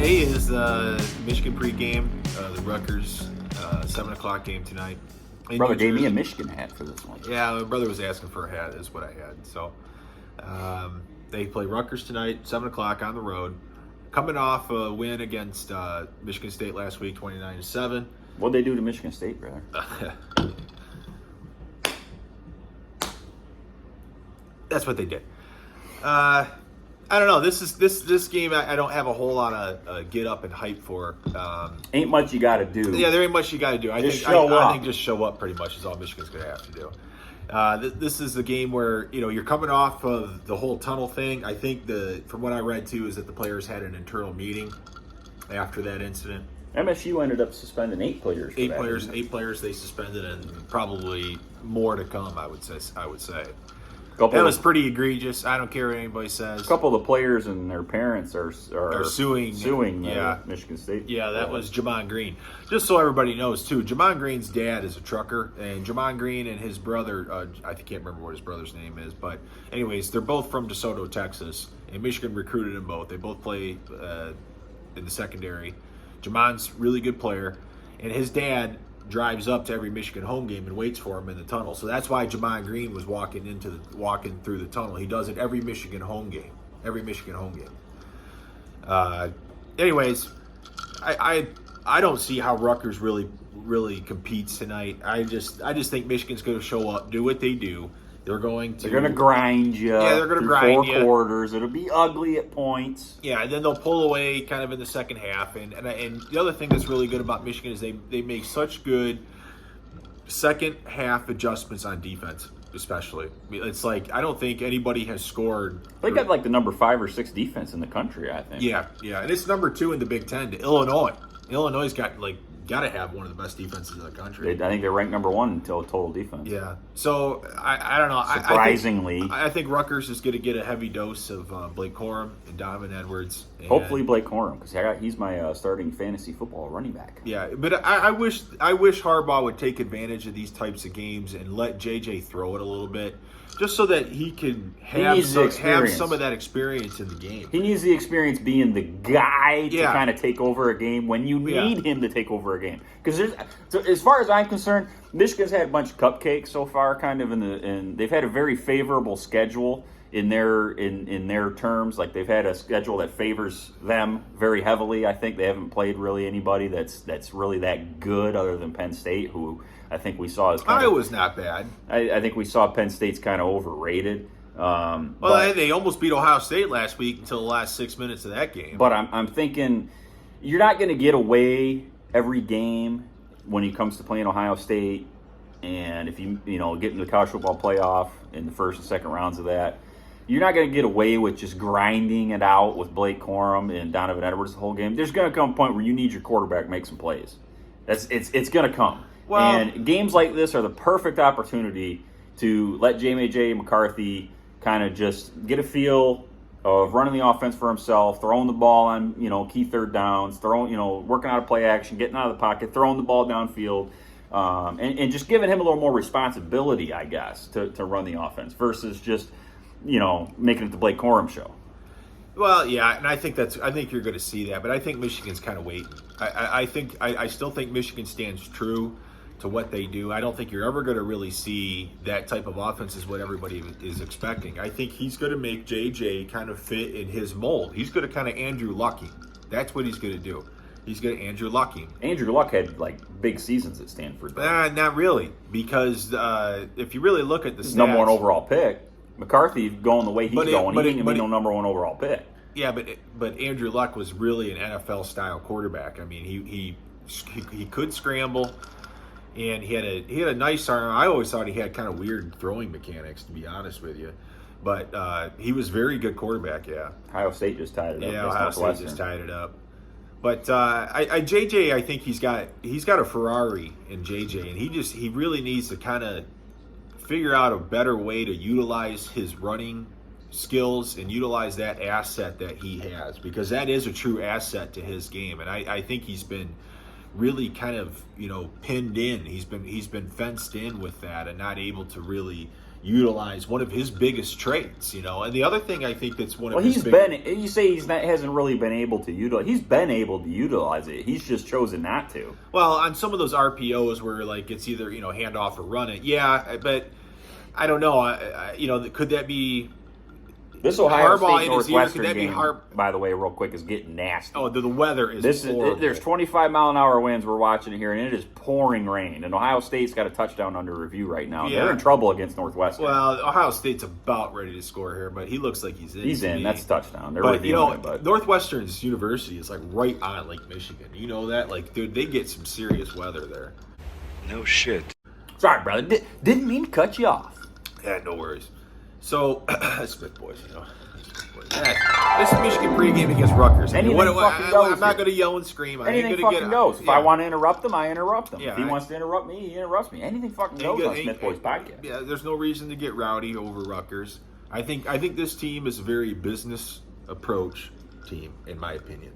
Today is the Michigan pregame, the Rutgers 7 o'clock game tonight. Brother gave me a Michigan hat for this one. Yeah, my brother was asking for a hat, is what I had. So they play Rutgers tonight, 7 o'clock on the road. Coming off a win against Michigan State last week, 29-7. What'd they do to Michigan State, brother? That's what they did. I don't know. This game. I don't have a whole lot of get up and hype for. Ain't much you got to do. Yeah, there ain't much you got to do. I think just show up pretty much is all Michigan's going to have to do. This is the game where you're coming off of the whole tunnel thing. I think from what I read too is that the players had an internal meeting after that incident. MSU ended up suspending 8 players. Eight players they suspended, and probably more to come. I would say. That was pretty egregious. I don't care what anybody says. A couple of the players and their parents are suing Michigan State. Yeah, that was Jamon Green. Just so everybody knows, too, Jamon Green's dad is a trucker, and Jamon Green and his brother, I can't remember what his brother's name is, but anyways, they're both from DeSoto, Texas, and Michigan recruited them both. They both play in the secondary. Jamon's a really good player, and his dad drives up to every Michigan home game and waits for him in the tunnel. So that's why Jamon Green was walking through the tunnel. He does it every Michigan home game. Anyways, I don't see how Rutgers really competes tonight. I just think Michigan's going to show up, do what they do. They're going to grind you. Yeah, they're going to grind you. 4 quarters. It'll be ugly at points. Yeah, and then they'll pull away kind of in the second half. And the other thing that's really good about Michigan is they make such good second half adjustments on defense, especially. It's like I don't think anybody has scored. They got like the number 5 or 6 defense in the country, I think. Yeah, and it's number 2 in the Big Ten to Illinois. Illinois got to have one of the best defenses in the country. I think they're ranked number 1 in total defense. Yeah. So, I don't know. Surprisingly. I think Rutgers is going to get a heavy dose of Blake Corum and Donovan Edwards. Hopefully Blake Corum, because he's my starting fantasy football running back. Yeah, but I wish Harbaugh would take advantage of these types of games and let JJ throw it a little bit, just so that he can have some of that experience in the game. He needs the experience being the guy to kind of take over a game when you need him to take over a game. Because as far as I'm concerned, Michigan's had a bunch of cupcakes so far, kind of and they've had a very favorable schedule in their terms. Like they've had a schedule that favors them very heavily. I think they haven't played really anybody that's really that good other than Penn State, who I think we saw as Iowa's not bad. I think we saw Penn State's kind of overrated. They almost beat Ohio State last week until the last 6 minutes of that game. But I'm thinking you're not going to get away every game when it comes to playing Ohio State. And if you get into the college football playoff in the first and second rounds of that, you're not going to get away with just grinding it out with Blake Corum and Donovan Edwards the whole game. There's going to come a point where you need your quarterback to make some plays. It's going to come. And games like this are the perfect opportunity to let J.J. McCarthy kind of just get a feel of running the offense for himself, throwing the ball on key third downs, working out of play action, getting out of the pocket, throwing the ball downfield, and just giving him a little more responsibility, I guess, to run the offense versus just making it the Blake Corum show. Well, yeah, and I think you're going to see that, but I think Michigan's kind of waiting. I still think Michigan stands true to what they do. I don't think you're ever going to really see that type of offense is what everybody is expecting. I think he's going to make JJ kind of fit in his mold. He's going to kind of Andrew Luck him. That's what he's going to do. He's going to Andrew Luck him. Andrew Luck had big seasons at Stanford. Not really, because if you really look at the stats, number 1 overall pick. McCarthy going the way he's going, he ain't no number 1 overall pick. Yeah, but Andrew Luck was really an NFL style quarterback. I mean, he could scramble, and he had a nice arm. I always thought he had kind of weird throwing mechanics, to be honest with you, but he was very good quarterback. Yeah, Ohio State just tied it up. Yeah, Ohio State just tied it up. But JJ, I think he's got a Ferrari in JJ, and he really needs to kind of figure out a better way to utilize his running skills and utilize that asset that he has, because that is a true asset to his game. And I think he's been really kind of pinned in. He's been fenced in with that and not able to really utilize one of his biggest traits, And the other thing I think that's one of his you say hasn't really been able to utilize. He's been able to utilize it. He's just chosen not to. Well, on some of those RPOs where like it's either hand off or run it, yeah, but I don't know. Could that be? This Ohio Harbaugh State in his ear, Northwestern could that be game, by the way, real quick, is getting nasty. Oh, the weather is horrible. There's 25-mile-an-hour winds. We're watching it here, and it is pouring rain. And Ohio State's got a touchdown under review right now. Yeah. They're in trouble against Northwestern. Well, Ohio State's about ready to score here, but he looks like he's in. He's in. That's a touchdown. They're but reviewing it, but Northwestern's university is like right on Lake Michigan. You know that? Like, dude, they get some serious weather there. No shit. Sorry, brother. Didn't mean to cut you off. Yeah, no worries. So, Smith boys, This is Michigan pregame against Rutgers. I'm not going to yell and scream. Anything fucking goes. If I want to interrupt him, I interrupt him. Yeah, if he wants to interrupt me, he interrupts me. Anything fucking goes on Smith Boys Podcast. Yeah, there's no reason to get rowdy over Rutgers. I think this team is a very business approach team, in my opinion.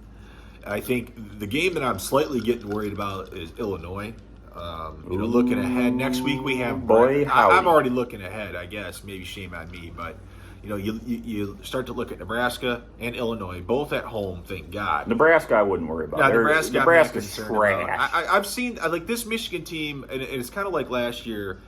I think the game that I'm slightly getting worried about is Illinois. Looking ahead. Next week we have. I'm already looking ahead. I guess maybe shame on me, but. You start to look at Nebraska and Illinois, both at home, thank God. Nebraska I wouldn't worry about. Nebraska's trash. I've seen like this Michigan team, and it's kind of like last year,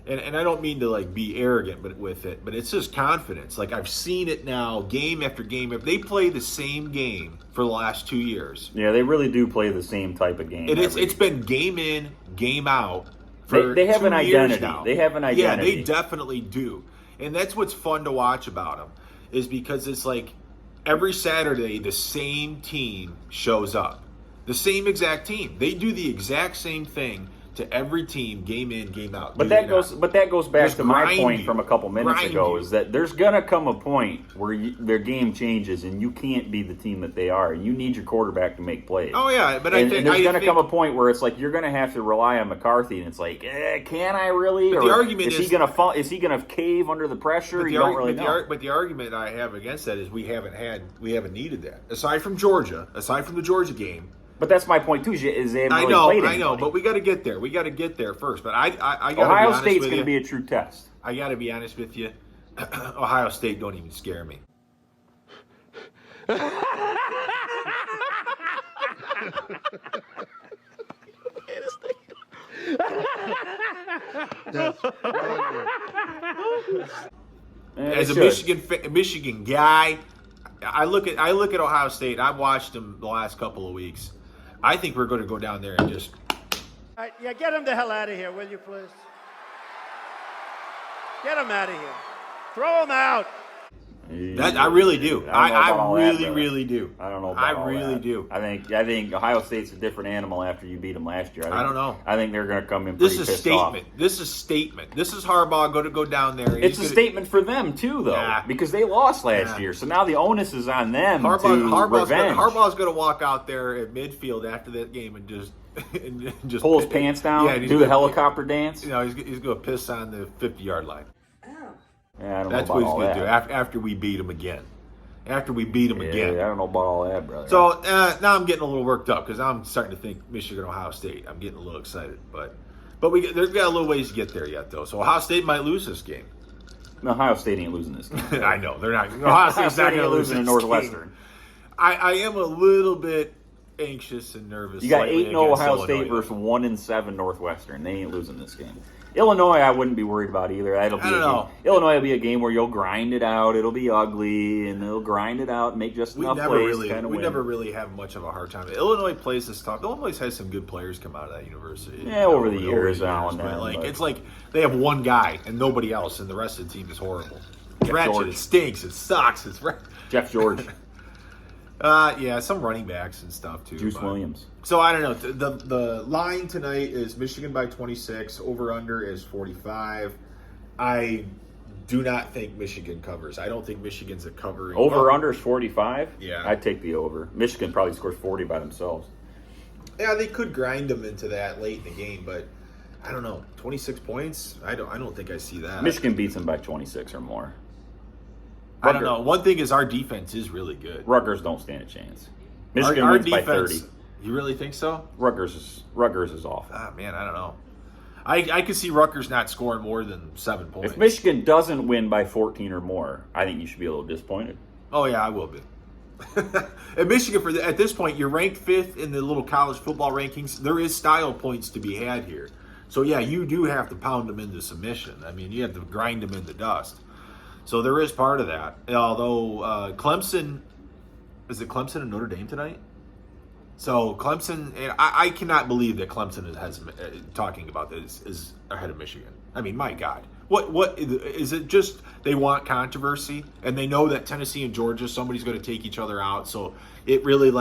and I don't mean to like be arrogant with it, but it's just confidence. Like I've seen it now, game after game. They play the same game for the last 2 years. Yeah, they really do play the same type of game. It's been game in, game out. They have an identity. Now. They have an identity. Yeah, they definitely do. And that's what's fun to watch about them, is because it's like every Saturday the same team shows up. The same exact team. They do the exact same thing to every team, game in, game out. But that goes back to my point from a couple minutes ago, is that there's gonna come a point where their game changes and you can't be the team that they are, and you need your quarterback to make plays. Oh yeah, but there's gonna come a point where it's like you're gonna have to rely on McCarthy, and it's like, can I really? But the argument is he gonna cave under the pressure? You don't really know. But the argument I have against that is we haven't needed that aside from the Georgia game. But that's my point too. Is they haven't I really know, played I know, but we got to get there. We got to get there first. But I got Ohio State's going to be a true test. I got to be honest with you. Ohio State don't even scare me. As a Michigan guy, I look at Ohio State. I've watched them the last couple of weeks. I think we're going to go down there and just. All right, yeah, get him the hell out of here, will you, please? Get him out of here. Throw him out. That I really do. I really do. I don't know about I really do. I think Ohio State's a different animal after you beat them last year. I don't know. I think they're going to come in pretty pissed off. This is statement. This is Harbaugh going to go down there. It's a statement for them too, though, because they lost last year. So now the onus is on them to revenge. Harbaugh's going to walk out there at midfield after that game and just pull his pants down, do the helicopter dance. He's going to piss on the 50-yard line. Yeah, that's what he's going to do after we beat him again. Yeah, I don't know about all that, brother. So now I'm getting a little worked up because I'm starting to think Michigan, Ohio State. I'm getting a little excited, but there's got a little ways to get there yet, though. So Ohio State might lose this game. No, Ohio State ain't losing this game. I know they're not. Ohio State's not going to lose in Northwestern. I am a little bit anxious and nervous. You got 8-0 Ohio State versus 1-7 Northwestern. They ain't losing this game. Illinois, I wouldn't be worried about either. Illinois will be a game where you'll grind it out. It'll be ugly, and they'll grind it out and make just enough plays to kind of win. We never really have much of a hard time. Illinois plays this tough. Illinois has some good players come out of that university. Yeah, over the years. It's like they have one guy and nobody else, and the rest of the team is horrible. It's wretched. It stinks. It sucks. It's Jeff George. Yeah, some running backs and stuff too. Juice Williams. So I don't know. The line tonight is Michigan by 26. Over under is 45. I do not think Michigan covers. I don't think Michigan's a covering. Over under is 45. Yeah, I'd take the over. Michigan probably scores 40 by themselves. Yeah, they could grind them into that late in the game, but I don't know. 26 points. I don't think I see that. Michigan beats them by 26 or more. I don't know. One thing is our defense is really good. Rutgers don't stand a chance. Michigan our wins defense, by 30. You really think so? Rutgers is awful. Ah, man, I don't know. I could see Rutgers not scoring more than 7 points. If Michigan doesn't win by 14 or more, I think you should be a little disappointed. Oh, yeah, I will be. And Michigan, at this point, you're ranked 5th in the little college football rankings. There is style points to be had here. So, yeah, you do have to pound them into submission. I mean, you have to grind them into dust. So there is part of that. Although Clemson, is it Clemson and Notre Dame tonight? So Clemson, and I cannot believe that Clemson has talking about this is ahead of Michigan. I mean, my God. What is it? Just they want controversy, and they know that Tennessee and Georgia, somebody's going to take each other out. So it really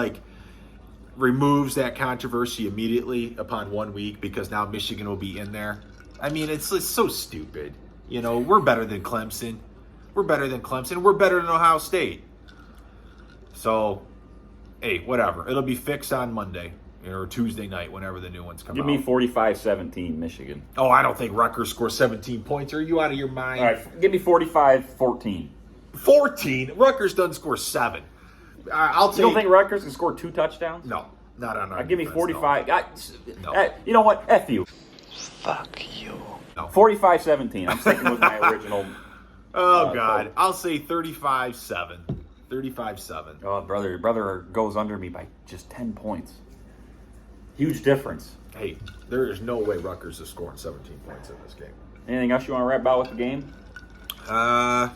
removes that controversy immediately upon 1 week because now Michigan will be in there. I mean, it's so stupid. You know, we're better than Clemson. We're better than Clemson. We're better than Ohio State. So, hey, whatever. It'll be fixed on Monday or Tuesday night, whenever the new ones come out. Give me 45-17 Michigan. Oh, I don't think Rutgers scores 17 points. Are you out of your mind? All right, give me 45-14. 14? Rutgers doesn't score 7. I'll take. You don't think Rutgers can score 2 touchdowns? No, not on our Give me defense, 45. No. You know what? F you. Fuck you. No. 45-17. I'm sticking with my original. Oh, God. I'll say 35-7. 35-7. Oh, brother goes under me by just 10 points. Huge difference. Hey, there is no way Rutgers is scoring 17 points in this game. Anything else you want to rap about with the game? No,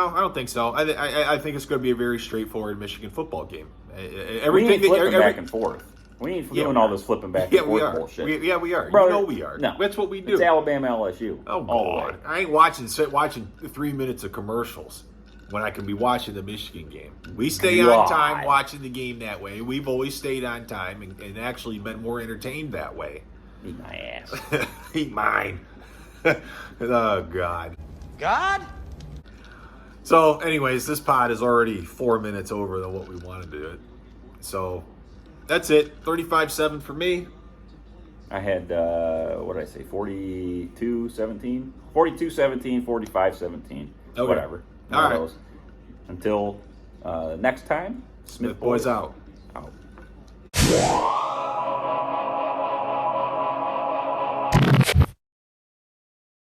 I don't think so. I think it's going to be a very straightforward Michigan football game. We ain't flipping back and forth. We ain't doing all this flipping back and forth bullshit. We are. Brother, you know we are. No, that's what we do. It's Alabama LSU. Oh, God. I ain't watching 3 minutes of commercials when I can be watching the Michigan game. We stay on time watching the game that way. We've always stayed on time and actually been more entertained that way. Eat my ass. Eat mine. Oh, God. God? So, anyways, this pod is already 4 minutes over than what we wanted to do it. So, that's it. 35-7 for me. I had, what did I say, 42-17? 42-17, 45-17. Okay. Whatever. All right. Those. Until next time, Smith Boys out. Out.